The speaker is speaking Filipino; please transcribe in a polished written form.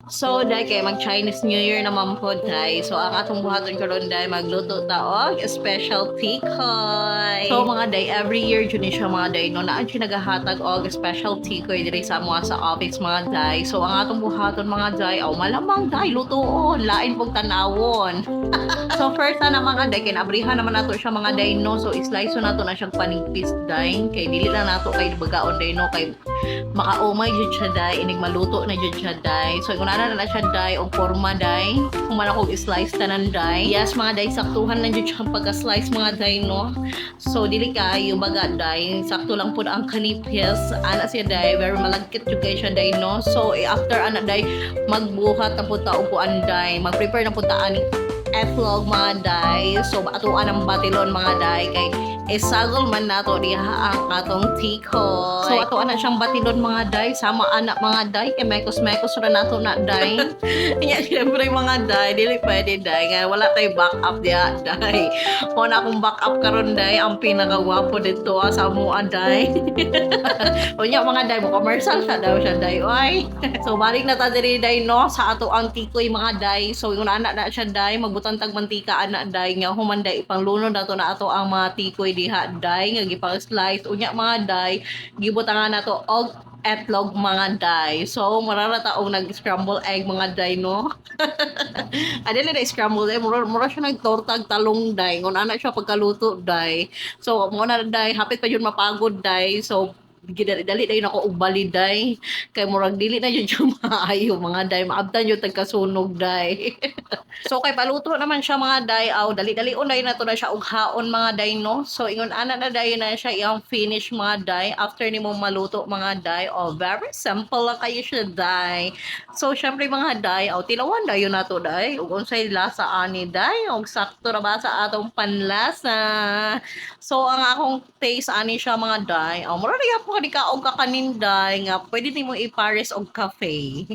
So, dahil kay mag-Chinese New Year naman po, day. So, ang atong buhaton karon day magluto ta og special tikoy. So, mga day, every year jud ni siya mga day, no, naan siya nagahatag og special tikoy diri sa mga sa office mga day. So, ang atong buhaton mga day, malamang day, lutoon, lain pong tanawon. So, first na mga day, kinabrihan naman nato siya mga day, no. So, slice na nato na siyang panipis day. Kay dili lang nato kay bagaon day, no, kay makaumay jud siya day, inig maluto na jud siya day. So, kung na siya day og forma day, kung man ako slice tanan day. Yes, mga day, saktuhan lang jud siya pagka-slice mga day, no. So, dili kayo baga day, sakto lang po ang kanipis. Ana siya day, very malagkit jud kay siya day, no. So, after ana day, magbuhat na po ta og kuan day, mag-prepare na po ta ani etlog mga day. So, atuan ang batilon mga day kay isagol man nato diha ang atong tikoy. So ato ana siyang batilon mga day, sama anak mga day, kay mekos-mekos ra nato na day. Nya syempre mga day, dili pwede day nga wala tay backup diha day. Mo na akong backup karon day, ang pinakagwapo dito sa amuan day. Unya mga day, mo commercial siya daw siya day. Oy. So balik na ta diri day, no, sa ato ang tikoy mga day. So yung anak na siya day, magbutang tag mantika anak day nga human day ipangluno nato na ato ang mga tikoy diha day nga gipang slice. Unya mga day, gibutangan nato og etlog mga day. So mararata og nag-scramble egg mga day, no. Adili na scramble egg, mura siya nagtortag talong day. Ngun ana siya pagkaluto day. So mo na day, hapit pa yun mapagod day. So gidali day nako og baliday kay murag dili na yun siya maayo mga day, maabtan yun tagkasunog day. So kay paluto naman siya mga day, dali-dali unay na to na siya og haon mga day, no. So ingon ana na day na siya iyang finish mga day after nimo maluto mga day. Very simple lang kayo siya day. So syempre mga day, tilawan dayon nato day ug unsay lasa ani day, og sakto ra ba sa atong panlasa. So ang akong taste ani siya mga day, mura na gyapon ka og kakaninday nga pwede nimo i-pares og cafe.